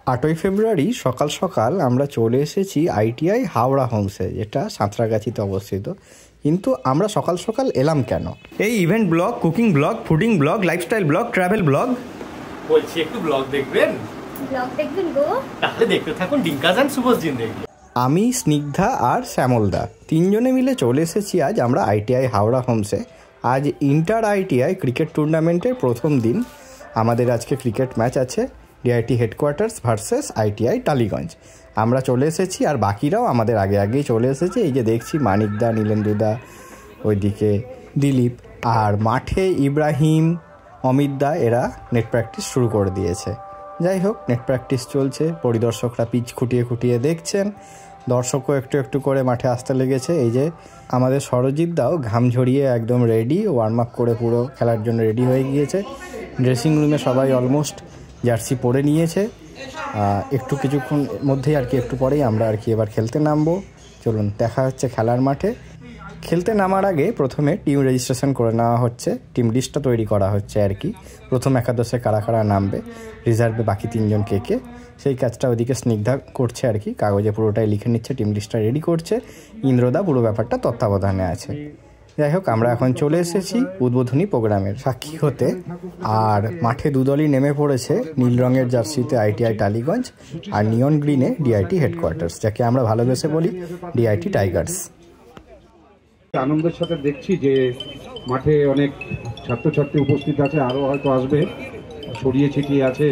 8ই ফেব্রুয়ারি সকাল সকাল আমরা চলে এসেছি আইটিআই হাওড়া হোমসে, যেটা সাঁতরাগাছিতে অবস্থিত। কিন্তু আমরা সকাল সকাল এলাম কেন? এই event blog, cooking blog, fooding blog, lifestyle blog, travel blog. বলছি একটু ব্লগ দেখবেন? ব্লগ দেখবেন গো? তাহলে দেখতে থাকুন ডিঙ্কাজ অ্যান্ড শুভজ জিন্দেগি। আমি, স্নিগ্ধা আর শ্যামলদা তিনজনে মিলে চলে এসেছি আজ আমরা আইটিআই হাওড়া হোমসে। আজ ইন্টার আইটিআই ক্রিকেট টুর্নামেন্টের প্রথম দিন। আমাদের আজকে ক্রিকেট ম্যাচ আছে, DIT headquarters versus ITI Tollygunge. আমরা চলে এসেছি আর বাকিরাও আমাদের আগে আগেই চলে এসেছে। এই যে দেখছি মানিকদা, নীলেন্দুদা, ওইদিকে দিলীপ, আর মাঠে ইব্রাহিম, অমিতদা, এরা নেট প্র্যাকটিস শুরু করে দিয়েছে। যাই হোক, নেট প্র্যাকটিস চলছে, পরিদর্শকরা পিচ খুঁটিয়ে খুঁটিয়ে দেখছেন, দর্শকও একটু একটু করে মাঠে আসতে লেগেছে। এই যে আমাদের সরজিৎদাও ঘাম ঝরিয়ে একদম রেডি, ওয়ার্ম আপ করে পুরো খেলার জন্য রেডি হয়ে গিয়েছে। ড্রেসিং রুমে সবাই অলমোস্ট জার্সি পরে নিয়েছে। একটু কিছুক্ষণ মধ্যেই একটু পরেই আমরা এবার খেলতে নামবো। চলুন দেখা হচ্ছে খেলার মাঠে। খেলতে নামার আগে প্রথমে টিম রেজিস্ট্রেশন করে নেওয়া হচ্ছে, টিম লিস্টটা তৈরি করা হচ্ছে প্রথম একাদশে কারা কারা নামবে, রিজার্ভে বাকি 3 জন কে, সেই কাজটা ওদিকে স্নিগ্ধা করছে কাগজে পুরোটাই লিখে নিচ্ছে, টিম লিস্টটা রেডি করছে। ইন্দ্রদা পুরো ব্যাপারটা তত্ত্বাবধানে আছে। যাই হোক, আমরা এখন চলে এসেছি উদ্বোধনী প্রোগ্রামের সাক্ষী হতে। আর মাঠে দুদলই নেমে পড়েছে, নীল রঙের জার্সিতে আইটিআই টালিগঞ্জ আর নিয়ন গ্রিনে ডিআইটি হেডকোয়ার্টার্স, যাকে আমরা ভালোবেসে বলি ডিআইটি টাইগার্স। আনন্দের সাথে দেখছি যে মাঠে অনেক ছাত্রছাত্রী উপস্থিত আছে, আরও হয়তো আসবে, ছড়িয়ে ছিটিয়ে আছে।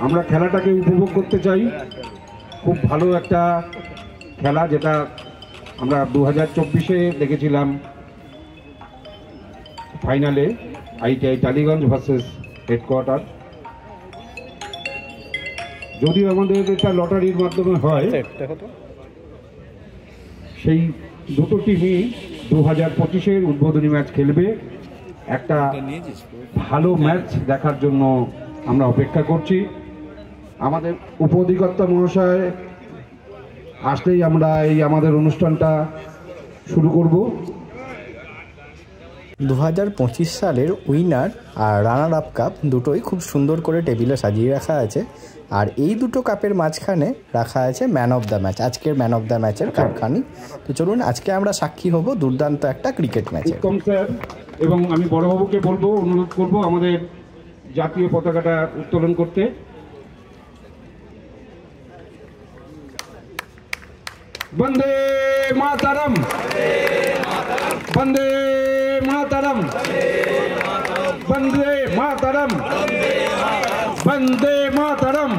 আমরা খেলাটাকে উপভোগ করতে চাই। খুব ভালো একটা খেলা, যেটা আমরা 2024-এ দেখেছিলাম ফাইনালে, আইটিআই টালিগঞ্জ ভার্সেস হেডকোয়ার্টার। যদিও আমাদের এটা লটারির মাধ্যমে হয়, সেই দুটো টিমই 2025-এর উদ্বোধনী ম্যাচ খেলবে। একটা ভালো ম্যাচ দেখার জন্য আমরা অপেক্ষা করছি। আমাদের উপ অধিকর্তা মহাশয় আসলেই আমরা আমাদের অনুষ্ঠানটা শুরু করব। 2025 সালের উইনার আর রানার আপ কাপ দুটোই খুব সুন্দর করে টেবিলে সাজিয়ে রাখা আছে। আর এই দুটো কাপের মাঝখানে রাখা আছে ম্যান অফ দ্য ম্যাচ, আজকের ম্যান অফ দ্য ম্যাচের কাপখানি। তো চলুন, আজকে আমরা সাক্ষী হব দুর্দান্ত একটা ক্রিকেট ম্যাচের। উত্তম স্যার এবং আমি বড়বাবুকে বলবো, অনুরোধ করব আমাদের জাতীয় পতাকাটা উত্তোলন করতে। বন্দে মাতরম, বন্দে মাতরম, বন্দে মাতরম, বন্দে মাতরম,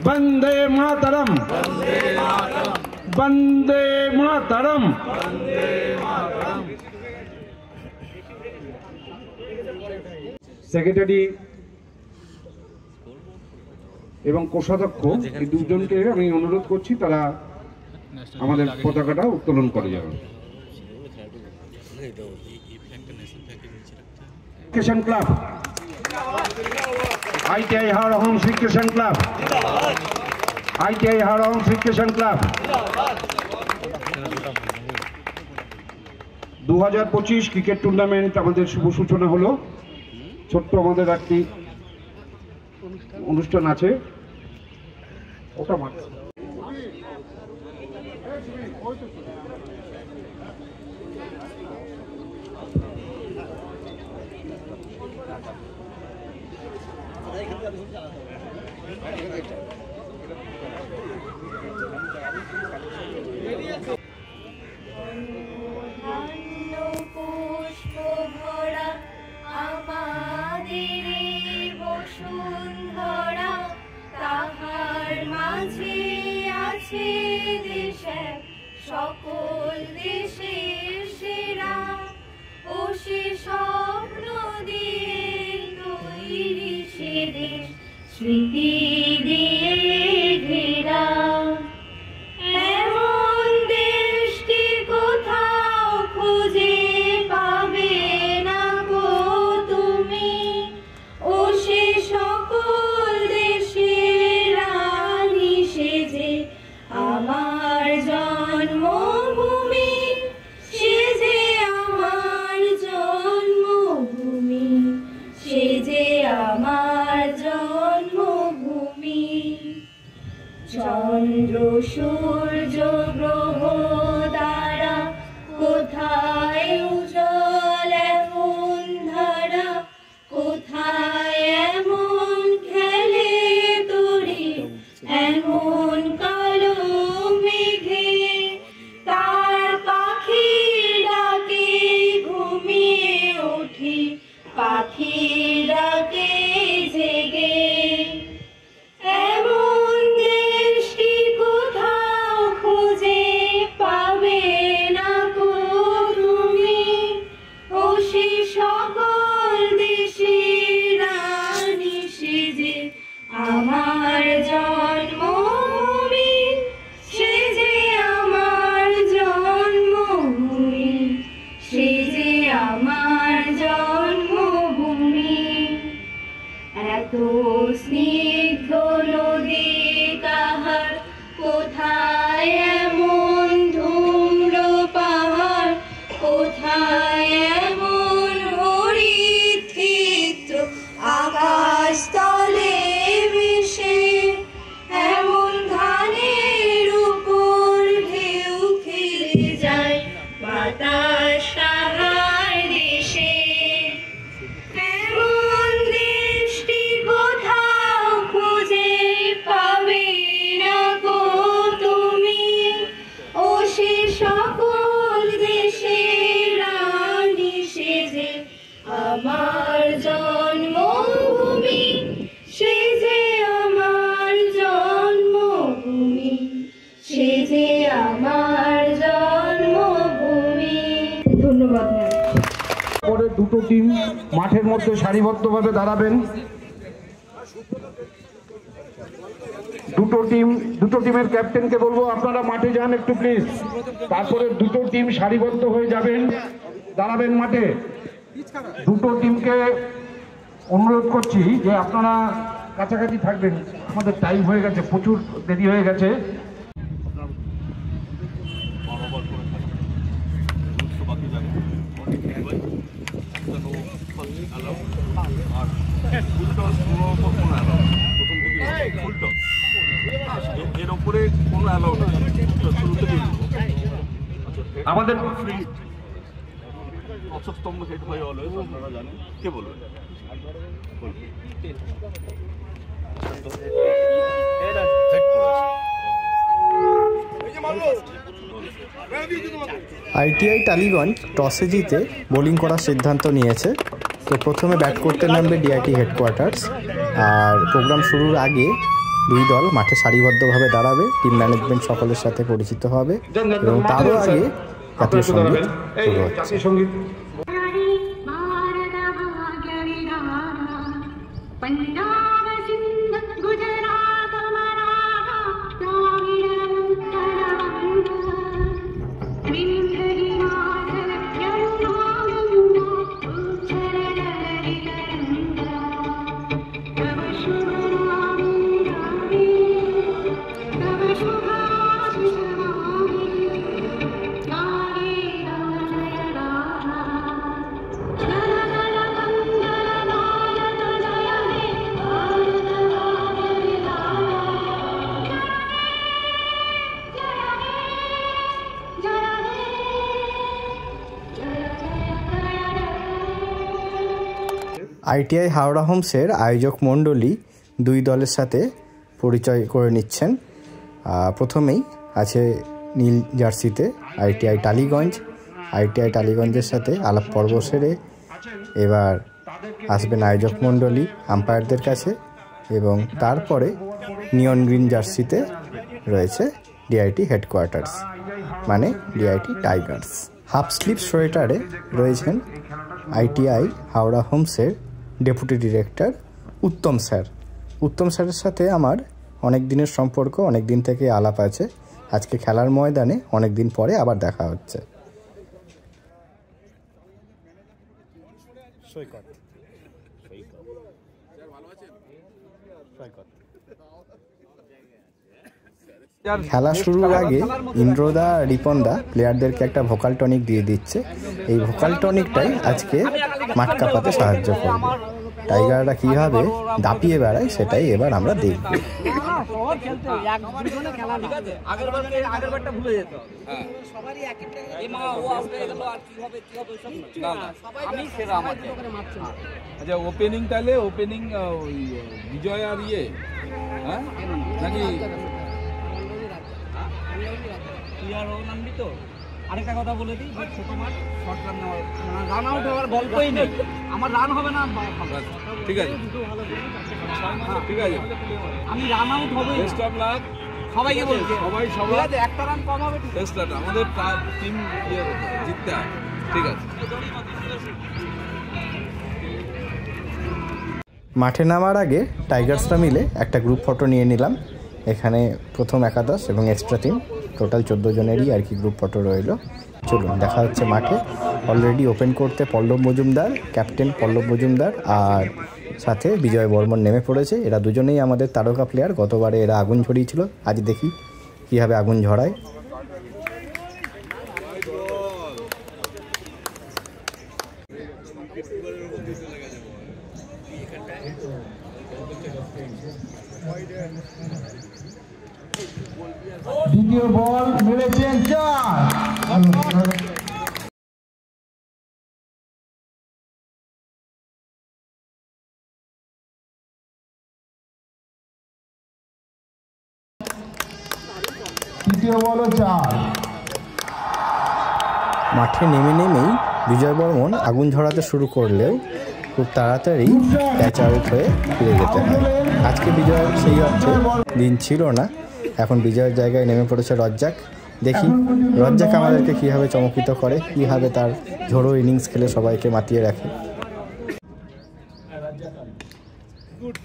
বন্দে মাতরম, বন্দে মাতরম। সেক্রেটারি এবং কোষাধ্যক্ষ এই দুজনকে আমি অনুরোধ করছি, তারা আমাদের পতাকাটা উত্তোলন করে যাবেন। Cricket club, ITI Howrah homes cricket club, ITI Howrah homes cricket club. 2025 cricket tournament আমাদের শুভ সূচনা হলো। ছোট্ট আমাদের একটি অনুষ্ঠান আছে, ওটা মাত্র। সকল দেশের সেরা ও সে স্বপ্ন দিয়ে তৈরি সে দেশ, স্মৃতি দিয়ে ঘেরা। এমন দেশটি কোথাও খুঁজে পাবে না গো তুমি, ও সে সকল দেশের রানী সেজে আমার জন্মভূমি, সে যে আমার জন্মভূমি, সে যে আমার জন্মভূমি। চন্দ্র সূর্য গ্রহ তারা কোথায় উজ্জ্বল এমন ধারা, কোথায় এমন খেলে তরি এমন কালো মেঘে, তার পাখি ডাকে ঘুমিয়ে উঠি পাখি ডাকে জেগে। এমন দেশটি কোথাও খুঁজে পাবে না কো তুমি, ও সে সকল দেশের রানী সেজে আমার জন্মভূমি, সে যে আমার জন্মভূমি, সে যে আমার জন্মভূমি। এত স্নিগ্ধ নদী কাহার, কোথায় এমন ধূম্র পাহাড়, কোথায় এমন হরিৎক্ষেত্র আকাশ তলে মিশে, এমন ধানের উপর ঢেউ খেলে যায় বাতাস তাহার দেশে। এমন দেশটি কোথাও খুঁজে পাবে না গো তুমি, ও সে সকল দেশের রানী সেজে আমার জন্মভূমি, সে যে আমার জন্মভূমি, সে যে আমার জন্মভূমি। ধন্যবাদ ম্যাম। পরে দুটো টিম মাঠের মধ্যে সারিবদ্ধভাবে দাঁড়াবেন। দুটো টিমের ক্যাপ্টেনকে বলবো আপনারা মাঠে যান একটু প্লিজ। তারপরে দুটো টিম সারিবদ্ধ হয়ে যাবেন, দাঁড়াবেন মাঠে। দুটো টিমকে অনুরোধ করছি যে আপনারা কাছাকাছি থাকবেন, আমাদের টাইম হয়ে গেছে, প্রচুর দেরি হয়ে গেছে। এর উপরে কোনো অ্যালাউ নেই শুরু থেকে। আমাদের অশ্বস্তম্ভ হেড হয় অলওয়েজ, আপনারা জানেন। কে বলবেন? আইটিআই টালিগঞ্জ টসে জিতে বোলিং করার সিদ্ধান্ত নিয়েছে। তো প্রথমে ব্যাট করতে নামবে ডিআইটি হেডকোয়ার্টার্স। আর প্রোগ্রাম শুরুর আগে দুই দল মাঠে সারিবদ্ধভাবে দাঁড়াবে, টিম ম্যানেজমেন্ট সকলের সাথে পরিচিত হবে এবং তারও আগে জাতীয় সঙ্গীত শুরু হচ্ছে। আইটিআই হাওড়া হোমসের আয়োজক মণ্ডলী দুই দলের সাথে পরিচয় করে নিচ্ছেন। প্রথমেই আছে নীল জার্সিতে আইটিআই টালিগঞ্জ। আইটিআই টালিগঞ্জের সাথে আলাপ পর্ব সেরে এবার আসবেন আয়োজক মণ্ডলী আম্পায়ারদের কাছে, এবং তারপরে নিয়ন গ্রিন জার্সিতে রয়েছে ডিআইটি হেডকোয়ার্টার্স মানে ডিআইটি টাইগার্স। হাফ স্লিভ সোয়েটারে রয়েছেন আইটিআই হাওড়া হোমসের ডেপুটি ডিরেক্টর উত্তম স্যার। উত্তম স্যারের সাথে আমার অনেক দিনের সম্পর্ক, অনেক দিন থেকে আলাপ আছে। আজকে খেলার ময়দানে অনেক দিন পরে আবার দেখা হচ্ছে। খেলা শুরুর আগে ইন্দ্রদা রিপনদা প্লেয়ারদেরকে একটা ভোকাল টনিক দিয়ে দিচ্ছে। এই ভোকাল টনিকটাই আজকে মাঠ কাঁপাতে সাহায্য করবে। টাইগাররা কীভাবে দাপিয়ে বেড়ায় সেটাই এবার আমরা দেখব। আচ্ছা ওপেনিং তাহলে ওপেনিং বিজয় আর ইয়ে হ্যাঁ নাকি আরেকটা কথা বলে দিই, ছোট মাঠ শর্ট রান রান আউট হওয়ার গল্পই নেই, আমার রান হবে না। ঠিক আছে ঠিক আছে, আমি রান আউট হবে। বেস্ট অফ লাক সবাইকে বলছি, সবাই আছে একটা রান কম হবে। বেস্ট লাক, আমাদের টিম জিততে হয়। ঠিক আছে। মাঠে নামার আগে টাইগার্সরা মিলে একটা গ্রুপ ফটো নিয়ে নিলাম। এখানে প্রথম একাদশ এবং এক্সট্রা টিম টোটাল 14 জনেরই আর কি গ্রুপ ফটো রইল। চলুন দেখা হচ্ছে মাঠে। অলরেডি ওপেন করতে পল্লব মজুমদার, ক্যাপ্টেন পল্লব মজুমদার আর সাথে বিজয় বর্মন নেমে পড়েছে। এরা দুজনেই আমাদের তারকা প্লেয়ার। গতবারে এরা আগুন ঝরিয়েছিল, আজ দেখি কীভাবে আগুন ঝরায়। দ্বিতীয় বল মেরেছেন 4। তৃতীয় বল 4। মাঠে নেমেই বিজয় বর্মন আগুন ঝরাতে শুরু করলেও খুব তাড়াতাড়ি ক্যাচ আউট হয়ে ফিরে যেতে হয়। আজকে বিজয়ের সেই অর্থে দিন ছিল না। এখন বিজয়ের জায়গায় নেমে পড়েছে রজ্জাক। দেখি রজ্জাক আমাদেরকে কীভাবে চমকিত করে, কীভাবে তার ঝোড়ো ইনিংস খেলে সবাইকে মাতিয়ে রাখে।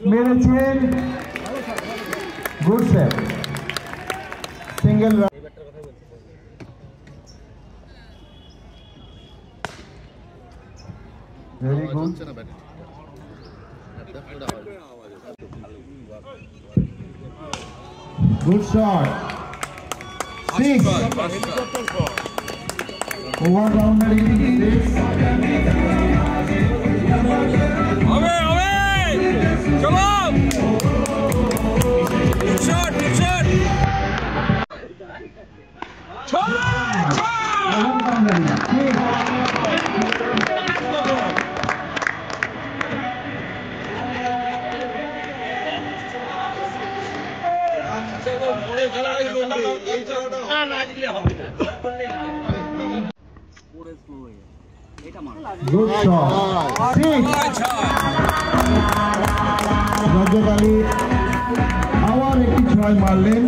মেরেছেন, good save, single run. Very good, good shot, 6 over boundary 6। হবে চলো shot shot over boundary 6। Good shot. 6. রজত আলী আবার একটি 6 মারলেন।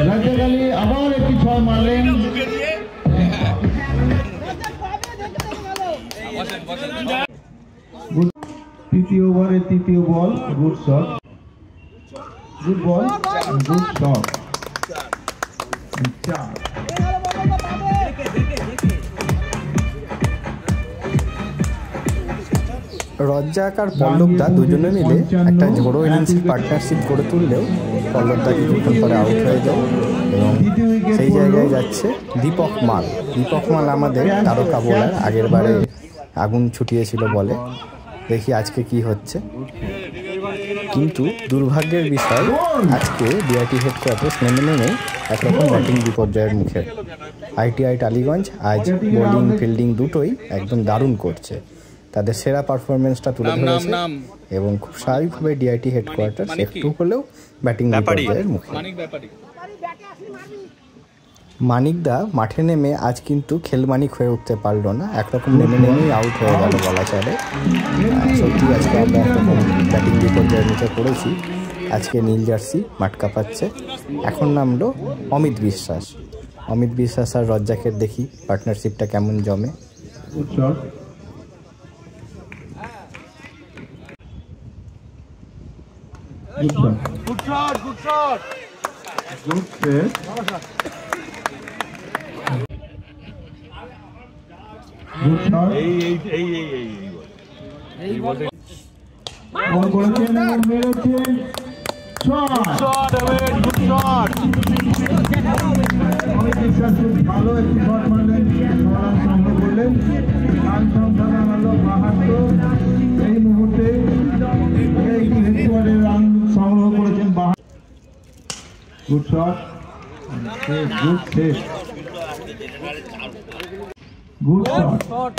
রজত আলী আবার একটি 6 মারলেন। তৃতীয় ওভারের তৃতীয় ball, good shot, good ball, good shot, 4। Razzaq আর পল্লবদা দুজনে মিলে একটা ঝোড়ো ইনিংসের পার্টনারশিপ করে তুললেও পল্লবদা কিছুক্ষণ পরে আউট হয়ে যায় এবং সেই জায়গায় যাচ্ছে দীপক মাল। দীপক মাল আমাদের তারকা বোলার, আগের বারে আগুন ছুটিয়েছিল বলে। দেখি আজকে কি হচ্ছে। কিন্তু দুর্ভাগ্যের বিষয় আজকে ডিআইটি হেডকোয়ার্টার্স নেমে একরকম ব্যাটিং বিপর্যয়ের মুখে। আইটিআই টালিগঞ্জ আজ বোলিং ফিল্ডিং দুটোই একদম দারুণ করছে, তাদের সেরা পারফরমেন্সটা তুলে ধরেছে এবং খুব স্বাভাবিকভাবে ডিআইটি হেডকোয়ার্টার্স একটু হলেও ব্যাটিং বিপর্যয়ের মুখে। মানিকদা মাঠে নেমে আজ কিন্তু খেলমানিক হয়ে উঠতে পারলো না, একরকম নেমেই আউট হয়ে গেল বলা চলে। সত্যি আজকে আমরা একরকম ব্যাটিং বিপর্যয়ের মুখে পড়েছি। আজকে নীল জার্সি মাঠ কাঁপাচ্ছে। এখন নামলো অমিত বিশ্বাস। অমিত বিশ্বাস আর রজ্জাকের দেখি পার্টনারশিপটা কেমন জমে। Good shot. Good save. Good shot বল করেছেন এবং মেরেছেন শট অমিত বিশ্বাস খুব ভালো একটি শট মারলেন, রান সংগ্রহ করলেন। রান সংখ্যা দাঁড়ালো 72। এই মুহূর্তে এইটি হেডকোয়ার্টারে রান সংগ্রহ করেছেন 72। Good shot, good save, good shot.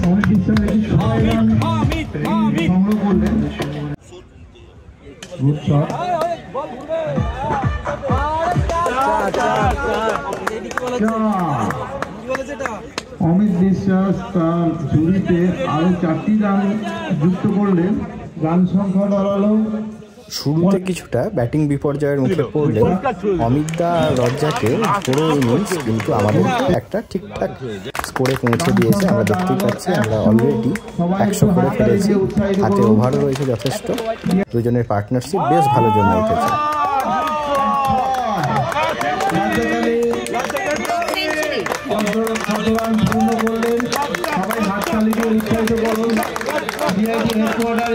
Amit বিশ্বাস একটি 6 রান সংগ্রহ করলেন। গুড শট, অমিত বিশ্বাস তার ঝুড়িতে আরো 4টি রান যুক্ত করলেন। রান সংখ্যা দাঁড়ালো। শুরুতে কিছুটা ব্যাটিং বিপর্যয়ের মুখে পড়লেন অমিত দা আর রজ্জাকের পুরো ইনিংস কিন্তু আমাদের একটা ঠিকঠাক স্কোরে পৌঁছে দিয়েছে। আমরা দেখতেই পাচ্ছি আমরা অলরেডি 100 করে ফেলেছি, হাতে ওভারও রয়েছে যথেষ্ট। দুজনের পার্টনারশিপ বেশ ভালো জন্য উঠেছে।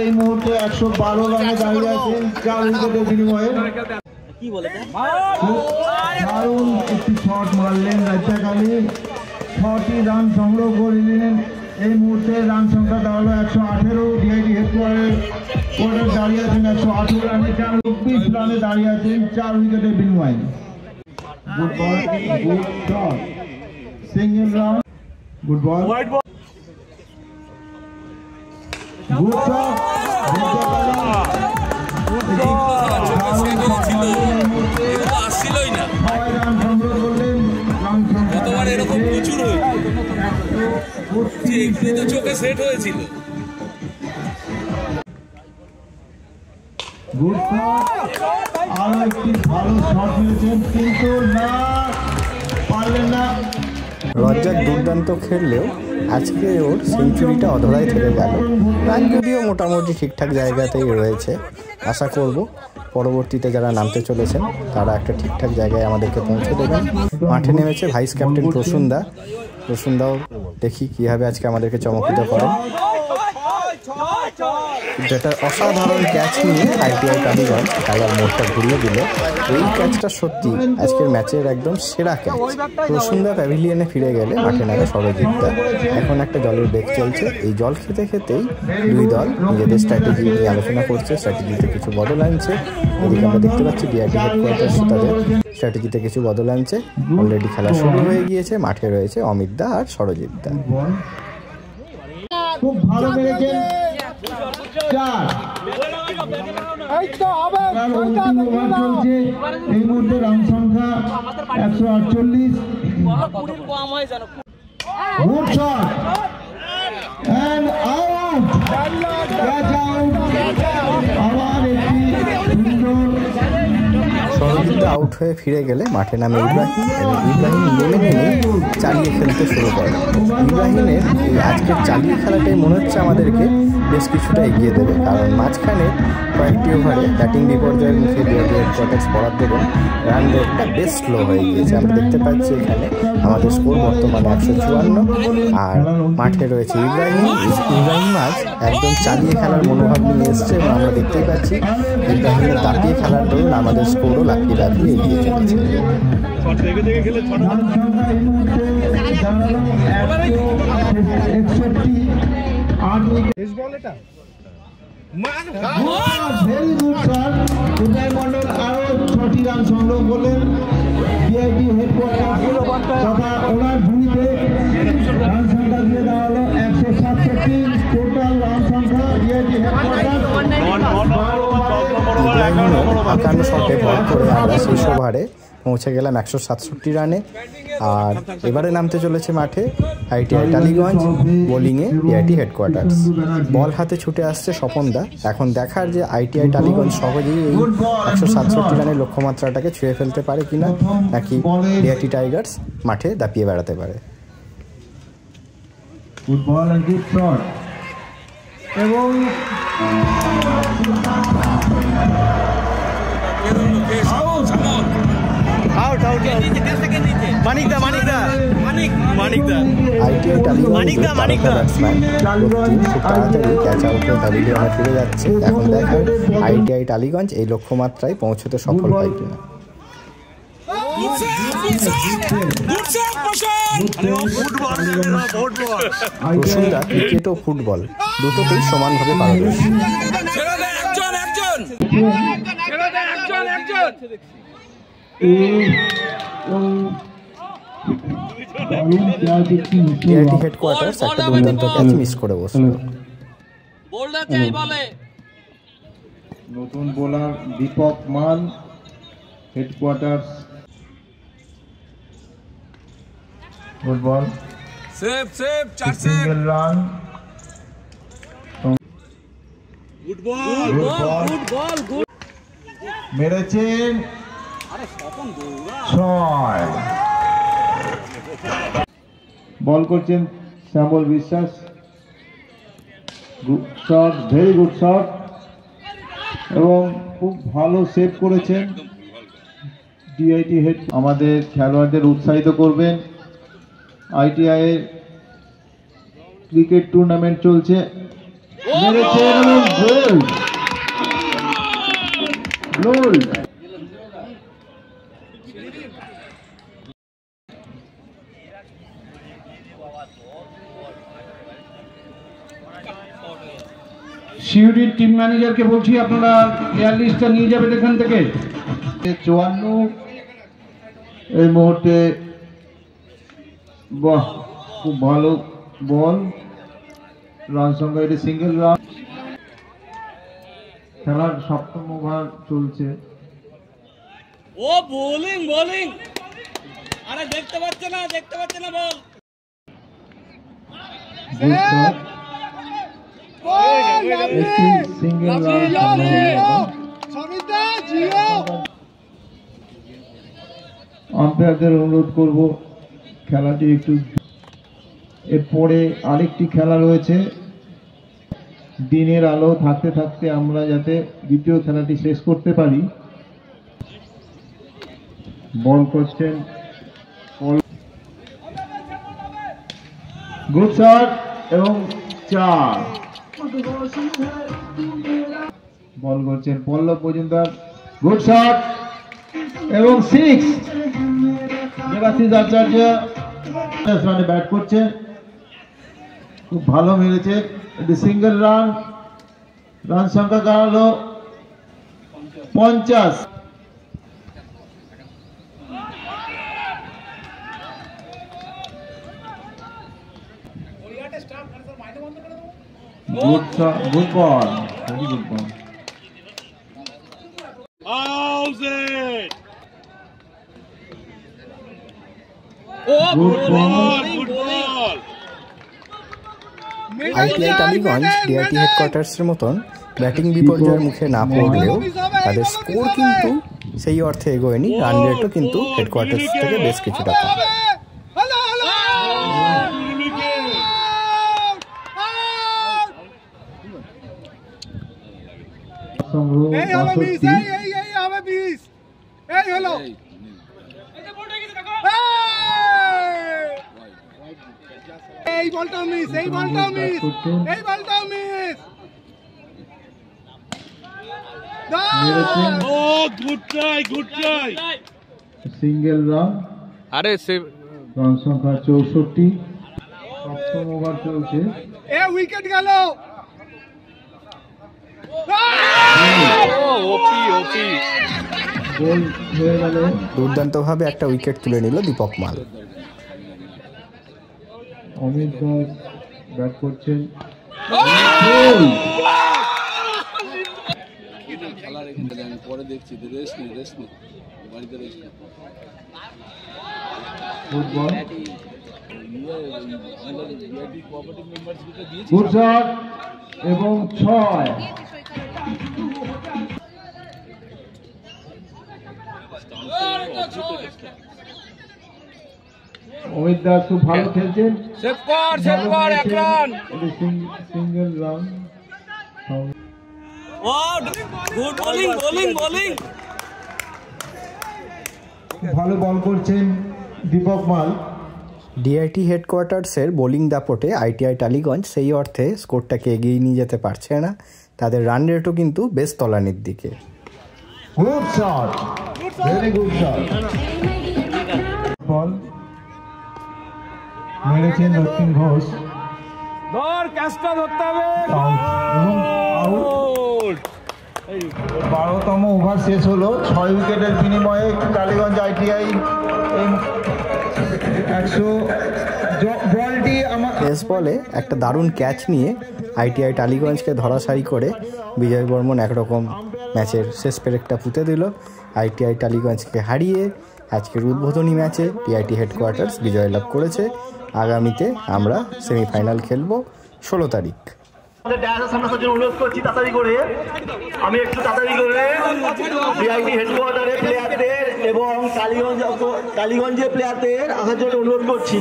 এই মুহূর্তে 112 রানে দাঁড়িয়ে আছেন 4 উইকেটের বিনিময়ে। দারুণ একটি শট মারলেন রাজ্জাক আলী, 6টি রান সংগ্রহ করে নিলেন। এই মুহূর্তে রান সংখ্যা দাঁড়ালো 118। ডিআইডি হেডকোয়ার্টারে দাঁড়িয়ে আছেন 118 রানে, 24 রানে দাঁড়িয়ে আছেন 4 উইকেটের বিনিময়ে। Good ball, good shot, single run, good ball, good shot. আসছিলই না, গতবার এরকম প্রচুর হয়েছে, তো চোখে সেট হয়েছিল। গুড শট, আরো একটি ভালো শট নিয়েছেন কিন্তু না পারলেন না। রজ্জাক দুর্দান্ত খেললেও আজকে ওর সেঞ্চুরিটা অধরাই থেকে গেল। রান যদিও মোটামুটি ঠিকঠাক জায়গাতেই রয়েছে, আশা করব পরবর্তীতে যারা নামতে চলেছেন তারা একটা ঠিকঠাক জায়গায় আমাদেরকে পৌঁছে দেবেন। মাঠে নেমেছে ভাইস ক্যাপ্টেন প্রসুনদাও, দেখি কীভাবে আজকে আমাদেরকে চমকিত করেন। যেটা অসাধারণ ক্যাচ নিয়ে আইটিআই টালিগঞ্জ খেলার মোড়টা ঘুরিয়ে দিল। এই ক্যাচটা সত্যি আজকের ম্যাচের একদম সেরা ক্যাচ। প্রসুন্দা প্যাভিলিয়নে ফিরে গেলে মাঠে নামে সরজিৎদা। এখন একটা জলের ব্রেক চলছে। এই জল খেতে খেতেই দুই দল নিজেদের স্ট্র্যাটেজি নিয়ে আলোচনা করছে, স্ট্র্যাটেজিতে কিছু বদল আনছে। এদিকে আমরা দেখতে পাচ্ছি ডিআইডি হেডকোয়ার্টার্স তাদের স্ট্র্যাটেজিতে কিছু বদল আনছে। অলরেডি খেলা শুরু হয়ে গিয়েছে। মাঠে রয়েছে অমিত দা আর সরজিৎদা। খুব ভালো মেরেছেন 4। এই মুহূর্তে রান সংখ্যা 148। Good shot and out, catch out. আবার একটি সুন্দর। সরজিৎদা আউট হয়ে ফিরে গেলে মাঠে নামে ইব্রাহিম এবং ইব্রাহিম নেমে চালিয়ে খেলতে শুরু করে। ইব্রাহিমের এই আজকের চালিয়ে খেলাটাই মনে হচ্ছে আমাদেরকে বেশ কিছুটা এগিয়ে দেবে, কারণ মাঝখানে কয়েকটি ওভারে ব্যাটিং বিপর্যয়ের মুখে ডিআইডি হেডকোয়ার্টার্স পড়ার দরুন রান রেটটা বেশ স্লো হয়ে গিয়েছে। আমরা দেখতে পাচ্ছি এখানে আমাদের স্কোর বর্তমানে 154 আর মাঠে রয়েছে ইব্রাহিম আজ একদম চালিয়ে খেলার মনোভাব নিয়ে এসছে এবং আমরা দেখতেই পাচ্ছি ইব্রাহিমের দাপিয়ে খেলার দরুন আমাদের স্কোরও লাফিয়ে এগিয়ে চলেছে। উদয় মন্ডল আরো 6টি রান সংগ্রহ করলেন। ডিআইডি হেডকোয়ার্টার তথা ওনার ভূমিতে রান সংখ্যা দিয়ে দাঁড়ালো 167। টোটাল রান সংখ্যা ডিআইডি হেডকোয়ার্টার। আঁকানো শটে বল করে আমরা শেষ ওভারে পৌঁছে গেলাম 167 রানে। আর এবারে নামতে চলেছে মাঠে আইটিআই টালিগঞ্জ, বোলিংয়ে ডিআইডি হেডকোয়ার্টার্স। বল হাতে ছুটে আসছে স্বপনদা। এখন দেখার যে আইটিআই টালিগঞ্জ সহজেই এই 167 রানের লক্ষ্যমাত্রাটাকে ছুঁয়ে ফেলতে পারে কিনা, নাকি ডিআইটি টাইগার্স মাঠে দাপিয়ে বেড়াতে পারে। ফুটবল এন্ড গুড শট এবং out out Manikda Manikda Manikda ITI Tollygunge batsman খুব তাড়াতাড়ি ক্যাচ আউটে দাবিয়ে আমরা ফিরে যাচ্ছে। এখন দেখা আইটিআই টালিগঞ্জ এই লক্ষ্যমাত্রায় পৌঁছতে সফল হয় কিনা। প্রসূনদা ক্রিকেট ও ফুটবল দুটোতেই সমানভাবে পারদর্শী। ডিআইটি হেডকোয়ার্টার্স একটা দুর্দান্ত ক্যাচ মিস করে বসল। নতুন বোলার দীপক মাল, headquarters. Good ball, save save, 4 save, single run. Good ball good ball good মেরেছেন 6। বল করছেন শ্যামল বিশ্বাস। Good shot, very good shot, এবং খুব ভালো সেভ করেছেন। ডিআইটি হেড আমাদের খেলোয়াড়দের উৎসাহিত করবেন। আইটিআই এর ক্রিকেট টুর্নামেন্ট চলছে। মেরেছেন এবং গোল, গোল। সিউড়ির টিম ম্যানেজারকে বলছি আপনারা প্লেয়ার লিস্টটা নিয়ে যাবেন এখান থেকে। 54 এই মুহূর্তে। বাহ, খুব ভালো বল, রান সংখ্যা এটি সিঙ্গেল রান। খেলার 7ম ওভার চলছে। ও বোলিং বোলিং, আরে দেখতে পাচ্ছে না বল। Single run. আম্পায়ারদের অনুরোধ করব খেলাটি একটু, এরপরে আরেকটি খেলা রয়েছে। দিনের আলো থাকতে থাকতে আমরা যাতে দ্বিতীয় খেলাটি শেষ করতে পারি। বল করছেন, গুড শট এবং 4। বল করছেন পল্লব মজুমদার, গুড শট এবং 6। দেবাশিস আচার্য রানে ব্যাট করছে, খুব ভালো মেরেছে। এটি সিঙ্গেল রান, রান সংখ্যা দাঁড়ালো 50। Good ball, very good ball. How's it? Good ball. Good ball. ITI Tollygunge DIT হেডকোয়ার্টার্সের মতন ব্যাটিং বিপর্যয়ের মুখে না পড়লেও তাদের স্কোর কিন্তু সেই অর্থে এগোয়নি। রান রেটও কিন্তু হেডকোয়ার্টার্স থেকে বেশ কিছুটা কম। এই বলটাও মিস, এই বলটাও মিস, এই বলটাও মিস। ও good try, good try. Single run. আরে রান সংখ্যা 64। 7ম ওভার চলছে। এ উইকেট গেল। ওপি ওপি, গোল হয়ে গেল। দুর্দান্তভাবে একটা উইকেট তুলে নিল দীপক মাল। অমিত দাস ব্যাট করছেন, পরে দেখছি, রেস্ট নেই বাড়িতে রেস্ট নেই। গুড বল, গুড শট এবং 6। অমিত দাস খুব ভালো খেলছেন। সেভ কর 1 run. Single run. Good bowling bowling bowling. ভালো বল করছেন দীপক মাল। ডিআইটি হেডকোয়ার্টার্সের বোলিং দাপটে আইটিআই টালিগঞ্জ সেই অর্থে স্কোরটাকে এগিয়ে নিয়ে যেতে পারছে না। তাদের রান রেটও কিন্তু বেশ তলানির দিকে। Good shot, very good shot. Ball মেরেছেন দক্ষিণ ঘোষ। ধর ক্যাচটা ধরতে হবে। আউট। 12তম ওভার শেষ হলো। 6 উইকেটের বিনিময়ে টালিগঞ্জ আইটিআই বলটি শেষ বলে একটা দারুণ ক্যাচ নিয়ে আইটিআই টালিগঞ্জকে ধরাশায়ী করে বিজয় বর্মন একরকম ম্যাচের শেষ পেরেকটা পুঁতে দিল। আইটিআই টালিগঞ্জকে হারিয়ে আজকের উদ্বোধনী ম্যাচে ডিআইটি হেডকোয়ার্টার্স বিজয় লাভ করেছে। আগামীতে আমরা সেমিফাইনাল খেলবো 16 তারিখ। অনুরোধ করছি তাড়াতাড়ি করে, আমি একটু তাড়াতাড়ি করে ডিআইটি হেডকোয়ার্টারের প্লেয়ারদের এবং টালিগঞ্জের প্লেয়ারদের আসার জন্য অনুরোধ করছি।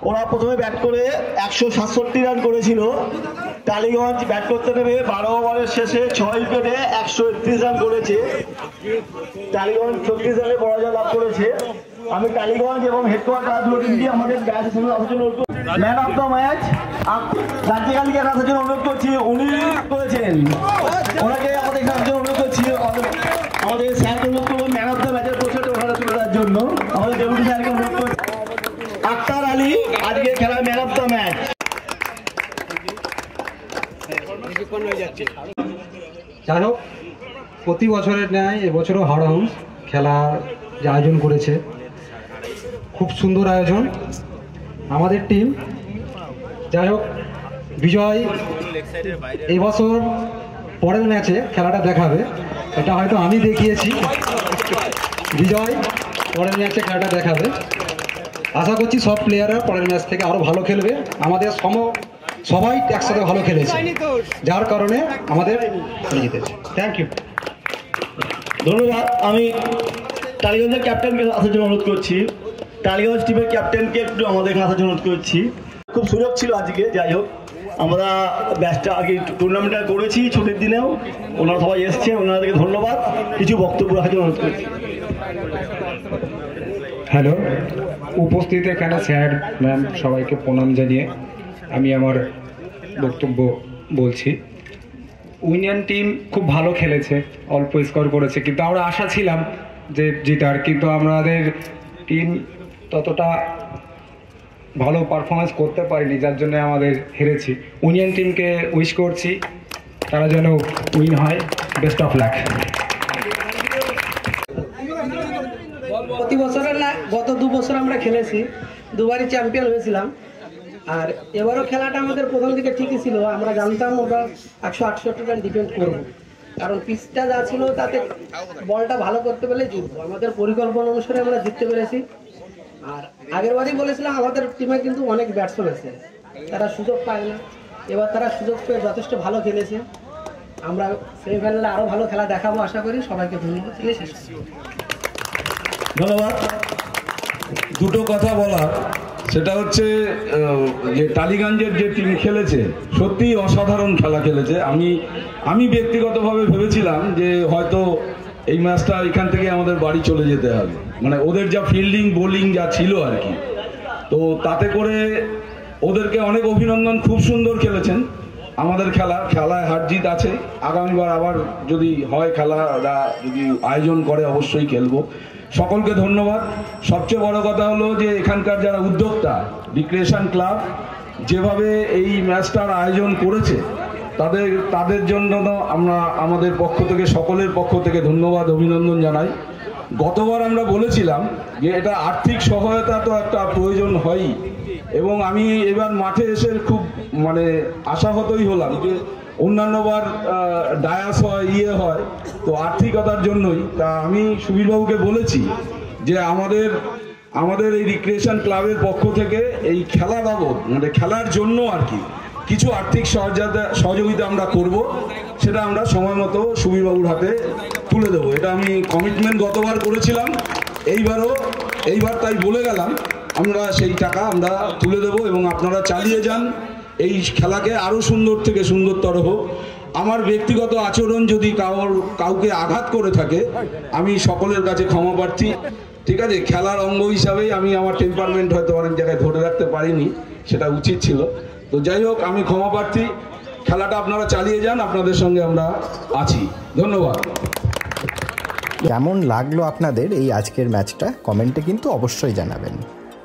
ওরা প্রথমে ব্যাট করে 167 রান করেছিল। টালিগঞ্জ ব্যাট করতে নেমে 12 ওভারের শেষে 6 উইকেটে 131 রান করেছে। টালিগঞ্জ 36 রানে পরাজয় লাভ করেছে। আমি টালিগঞ্জ এবং হেডকোয়ার্টার দুটো টিমকে আমাদের ব্যাচের সঙ্গে আসার জন্য অনুরোধ করছি। ম্যান অফ দ্য ম্যাচ রাজ্যকালীকে আসার জন্য অনুরোধ করছি, উনি করেছেন, ওনাকে আমাদের আসার জন্য অনুরোধ করছি। আমাদের স্যারকে অনুরোধ করবো ম্যান অফ দ্য ম্যাচের পোস্টারটা ওখানে তুলে দেওয়ার জন্য। আমাদের ডেপুটি স্যারকে অনুরোধ করছি। আক্তার আলী আজকে খেলার ম্যান অফ দ্য ম্যাচ। যাই হোক, প্রতি বছরের ন্যায় এবছরও হাওড়া হাউস খেলার যে আয়োজন করেছে, খুব সুন্দর আয়োজন। আমাদের টিম যাই হোক বিজয় এই বছর পরের ম্যাচে খেলাটা দেখাবে, এটা হয়তো আমি দেখিয়েছি। বিজয় পরের ম্যাচে খেলাটা দেখাবে। আশা করছি সব প্লেয়াররা পরের ম্যাচ থেকে আরও ভালো খেলবে। আমাদের সবাই একসাথে ভালো খেলেছে, যার কারণে আমাদের জিতেছে। থ্যাংক ইউ, ধন্যবাদ। আমি টালিগঞ্জের ক্যাপ্টেনকে আসার জন্য অনুরোধ করছি। টালিগঞ্জ টিমের ক্যাপ্টেনকে একটু আমাদের এখানে আসার জন্য অনুরোধ করছি। খুব সুযোগ ছিল আজকে। যাই হোক, আমরা ব্যাচটা আগে টুর্নামেন্টটা করেছি ছুটির দিনেও, ওনারা সবাই এসছে, ওনাদেরকে ধন্যবাদ। কিছু বক্তব্য রাখার জন্য অনুরোধ করছি। হ্যালো, উপস্থিত এখানে স্যার ম্যাম সবাইকে প্রণাম জানিয়ে আমি আমার বক্তব্য বলছি। ইউনিয়ন টিম খুব ভালো খেলেছে, অল্প স্কোর করেছে, কিন্তু আমরা আশা ছিলাম যে জিতার, কিন্তু আমাদের টিম ততটা ভালো পারফরমেন্স করতে পারিনি, যার জন্য আমাদের হেরেছি। ইউনিয়ন টিমকে উইশ করছি তারা যেন উইন হয়। Best of luck. প্রতি বছরের না, গত 2 বছর আমরা খেলেছি, 2বারই চ্যাম্পিয়ন হয়েছিলাম। আর এবারও খেলাটা আমাদের প্রথম দিকে ঠিকই ছিল। আমরা জানতাম ওটা 168 রান ডিফেন্ড করবো, কারণ পিচটা যা ছিল তাতে বলটা ভালো করতে পেলে জিতবো। আমাদের পরিকল্পনা অনুসারে আমরা জিততে পেরেছি। আর আগের বারই বলেছিলাম আমাদের টিমে কিন্তু অনেক ব্যাটসম্যান আছে, তারা সুযোগ পায় না। এবার তারা সুযোগ পেয়ে যথেষ্ট ভালো খেলেছে। আমরা সেমিফাইনালে আরও ভালো খেলা দেখাবো আশা করি। সবাইকে ধন্যবাদ। ধন্যবাদ। দুটো কথা বলা, সেটা হচ্ছে যে টালিগঞ্জের যে টিম খেলেছে সত্যি অসাধারণ খেলা খেলেছে। আমি ব্যক্তিগতভাবে ভেবেছিলাম যে হয়তো এই ম্যাচটা এখান থেকে আমাদের বাড়ি চলে যেতে হবে, মানে ওদের যা ফিল্ডিং বোলিং যা ছিল আর কি। তো তাতে করে ওদেরকে অনেক অভিনন্দন, খুব সুন্দর খেলেছেন। আমাদের খেলায় হার জিত আছে। আগামীবার আবার যদি হয় খেলাটা যদি আয়োজন করে অবশ্যই খেলবো। সকলকে ধন্যবাদ। সবচেয়ে বড় কথা হলো যে এখানকার যারা উদ্যোক্তা, রিক্রিয়েশন ক্লাব যেভাবে এই ম্যাচটার আয়োজন করেছে তাদের জন্য আমরা আমাদের পক্ষ থেকে, সকলের পক্ষ থেকে ধন্যবাদ, অভিনন্দন জানাই। গতবার আমরা বলেছিলাম যে এটা আর্থিক সহায়তা তো একটা প্রয়োজন হয়ই, এবং আমি এবার মাঠে এসে খুব আশাহতই হলাম যে অন্যান্যবার ডায়াস হয়, হয়, তো আর্থিকতার জন্যই। তা আমি সুবীরবাবুকে বলেছি যে আমাদের এই রিক্রিয়েশন ক্লাবের পক্ষ থেকে এই খেলা বাবদ খেলার জন্য আর কি কিছু আর্থিক সহযোগিতা আমরা করব, সেটা আমরা সময় মতো সুবীরবাবুর হাতে তুলে দেবো। এটা আমি কমিটমেন্ট গতবার করেছিলাম, এইবার তাই বলে গেলাম আমরা সেই টাকা আমরা তুলে দেবো, এবং আপনারা চালিয়ে যান এই খেলাকে আরও সুন্দর থেকে সুন্দরতর হোক। আমার ব্যক্তিগত আচরণ যদি কাউকে আঘাত করে থাকে আমি সকলের কাছে ক্ষমা প্রার্থী। ঠিক আছে, খেলার অঙ্গ হিসাবেই আমি আমার টেম্পারমেন্ট হয়তো অনেক জায়গায় ধরে রাখতে পারিনি, সেটা উচিত ছিল। তো যাই হোক, আমি ক্ষমা প্রার্থী। খেলাটা আপনারা চালিয়ে যান, আপনাদের সঙ্গে আমরা আছি। ধন্যবাদ। কেমন লাগলো আপনাদের এই আজকের ম্যাচটা কমেন্টে কিন্তু অবশ্যই জানাবেন।